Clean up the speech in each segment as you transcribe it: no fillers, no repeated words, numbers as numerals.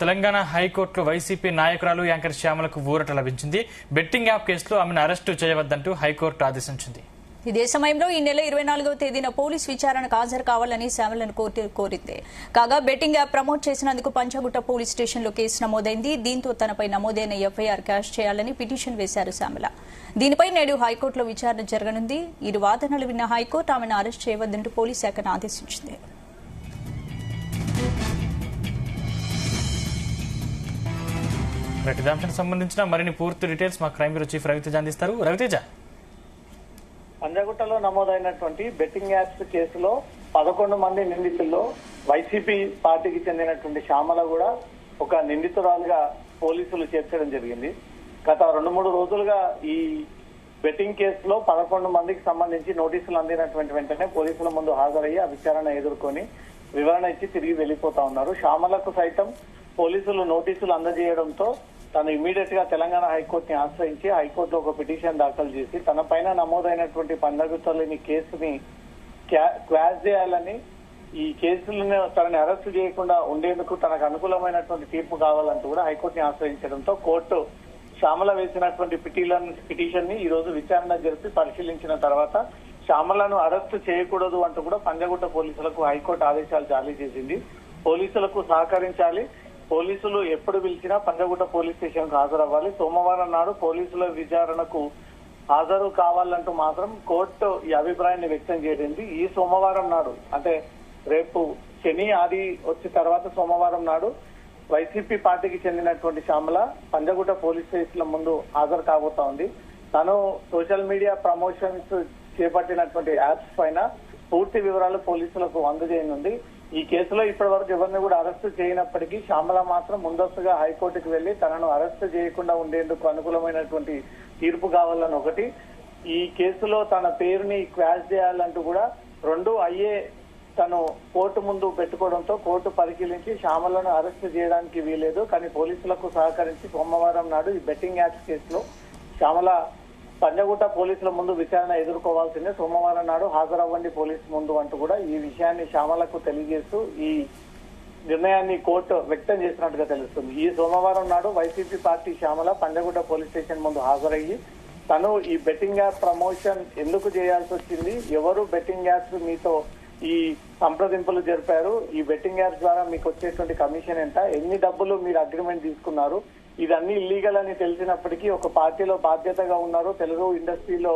తెలంగాణ హైకోర్టులో వైసీపీ నాయకురాలు యాంకర్ శ్యామలకు ఊరట లభించింది. బెట్టింగ్ యాప్ కేసులో ఆమెను అరెస్టు చేయవద్దంటూ హైకోర్టు ఆదేశించింది. ఇదే సమయంలో ఈ నెల 24వ తేదీన పోలీస్ విచారణకు హాజరు కావాలని శ్యామలను కోర్టు కోరింది. కాగా బెట్టింగ్ యాప్ ప్రమోట్ చేసినందుకు పంచగుట్ట పోలీస్ స్టేషన్లో కేసు నమోదైంది. దీంతో తనపై నమోదైన ఎఫ్ఐఆర్ క్యాష్ చేయాలని పిటిషన్ వేశారు శ్యామల. దీనిపై నేడు హైకోర్టులో విచారణ జరగనుంది. ఇరు వాదనలు విన్న హైకోర్టు ఆమెను అరెస్ట్ చేయవద్దంటూ పోలీస్ శాఖను ఆదేశించింది. దానికి సంబంధించిన మరిన్ని పూర్తి డీటెయిల్స్ మా క్రైమ్ బ్యూరో చీఫ్ రవితేజ అందిస్తారు. రవితేజ, పంజగుట్టలో నమోదైనటువంటి బెట్టింగ్ యాప్స్ కేసులో 11 మంది నిందితుల్లో వైసీపీ పార్టీకి చెందినటువంటి శ్యామల కూడా ఒక నిందితురాలుగా పోలీసులు చేర్చడం జరిగింది. గత 2-3 రోజులుగా ఈ బెట్టింగ్ కేసులో 11 మందికి సంబంధించి నోటీసులు అందినటువంటి వెంటనే పోలీసుల ముందు హాజరయ్యి ఆ విచారణ ఎదుర్కొని వివరణ ఇచ్చి తిరిగి వెళ్లిపోతా ఉన్నారు. శ్యామలకు సైతం పోలీసులు నోటీసులు అందజేయడంతో తను ఇమీడియట్ గా తెలంగాణ హైకోర్టుని ఆశ్రయించి హైకోర్టులో ఒక పిటిషన్ దాఖలు చేసి తన పైన నమోదైనటువంటి పంజగుట్టలోని కేసుని క్వాష్ చేయాలని, ఈ కేసులను తనని అరెస్టు చేయకుండా ఉండేందుకు తనకు అనుకూలమైనటువంటి తీర్పు కావాలంటూ కూడా హైకోర్టుని ఆశ్రయించడంతో కోర్టు శ్యామల వేసినటువంటి పిటిషన్ ని ఈ రోజు విచారణ జరిపి పరిశీలించిన తర్వాత శ్యామలను అరెస్టు చేయకూడదు అంటూ కూడా పంజగుట్ట పోలీసులకు హైకోర్టు ఆదేశాలు జారీ చేసింది. పోలీసులకు సహకరించాలి, పోలీసులు ఎప్పుడు పిలిచినా పంజగుట్ట పోలీస్ స్టేషన్ కు హాజరవ్వాలి, సోమవారం నాడు పోలీసుల విచారణకు హాజరు కావాలంటూ మాత్రం కోర్టు ఈ అభిప్రాయాన్ని వ్యక్తం చేసింది. ఈ సోమవారం నాడు అంటే రేపు శని ఆది వచ్చిన తర్వాత సోమవారం నాడు వైసీపీ పార్టీకి చెందినటువంటి శ్యామల పంజగుట్ట పోలీస్ స్టేషన్ ముందు హాజరు కాబోతా ఉంది. తను సోషల్ మీడియా ప్రమోషన్స్ చేపట్టినటువంటి యాప్స్ పైన పూర్తి వివరాలు పోలీసులకు అందజేయనుంది. ఈ కేసులో ఇప్పటి వరకు ఎవరిని కూడా అరెస్టు చేయనప్పటికీ శ్యామల మాత్రం ముందస్తుగా హైకోర్టుకు వెళ్లి తనను అరెస్టు చేయకుండా ఉండేందుకు అనుకూలమైనటువంటి తీర్పు కావాలని ఒకటి, ఈ కేసులో తన పేరుని క్వాష్ చేయాలంటూ కూడా 2 అయ్యే తను కోర్టు ముందు పెట్టుకోవడంతో కోర్టు పరిశీలించి శ్యామలను అరెస్టు చేయడానికి వీలేదు. కానీ పోలీసులకు సహకరించి సోమవారం నాడు ఈ బెట్టింగ్ యాప్స్ కేసులో శ్యామల పంజగుట్ట పోలీసుల ముందు విచారణ ఎదుర్కోవాల్సిందే, సోమవారం నాడు హాజరవ్వండి పోలీసు ముందు అంటూ కూడా ఈ విషయాన్ని శ్యామలకు తెలియజేస్తూ ఈ నిర్ణయాన్ని కోర్టు వ్యక్తం చేసినట్టుగా తెలుస్తుంది. ఈ సోమవారం నాడు YCP party Shyamala Panjagutta police station ముందు హాజరయ్యి తను ఈ బెట్టింగ్ యాప్ ప్రమోషన్ ఎందుకు చేయాల్సి వచ్చింది, ఎవరు బెట్టింగ్ యాప్స్ మీతో ఈ సంప్రదింపులు జరిపారు, ఈ బెట్టింగ్ యాప్స్ ద్వారా మీకు వచ్చేటువంటి కమిషన్ ఎంత, ఎన్ని డబ్బులు మీరు అగ్రిమెంట్ తీసుకున్నారు, ఇదన్నీ ఇల్లీగల్ అని తెలిసినప్పటికీ ఒక పార్టీలో బాధ్యతగా ఉన్నారు, తెలుగు ఇండస్ట్రీలో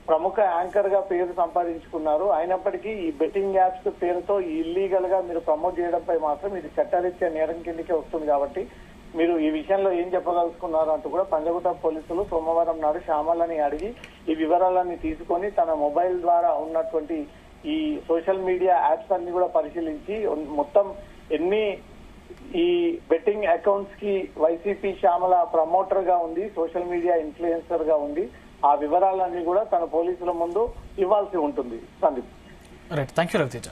ప్రముఖ యాంకర్ గా పేరు సంపాదించుకున్నారు, అయినప్పటికీ ఈ బెట్టింగ్ యాప్స్ పేరుతో ఇల్లీగల్ గా మీరు ప్రమోట్ చేయడంపై మాత్రం ఇది చట్టరీత్యా నేరం కిందకే వస్తుంది. కాబట్టి మీరు ఈ విషయంలో ఏం చెప్పదలుచుకున్నారు అంటూ కూడా పంజగుట్ట పోలీసులు సోమవారం నాడు శ్యామలని అడిగి ఈ వివరాలన్నీ తీసుకొని తన మొబైల్ ద్వారా ఉన్నటువంటి ఈ సోషల్ మీడియా యాప్స్ అన్ని కూడా పరిశీలించి మొత్తం ఎన్ని ఈ బెట్టింగ్ అకౌంట్స్ కి వైసీపీ శ్యామల ప్రమోటర్ గా ఉంది, సోషల్ మీడియా ఇన్ఫ్లుయెన్సర్ గా ఉంది, ఆ వివరాలన్నీ కూడా తన పోలీసుల ముందు ఇవ్వాల్సి ఉంటుంది. Sandeep, right, thank you Raviteja.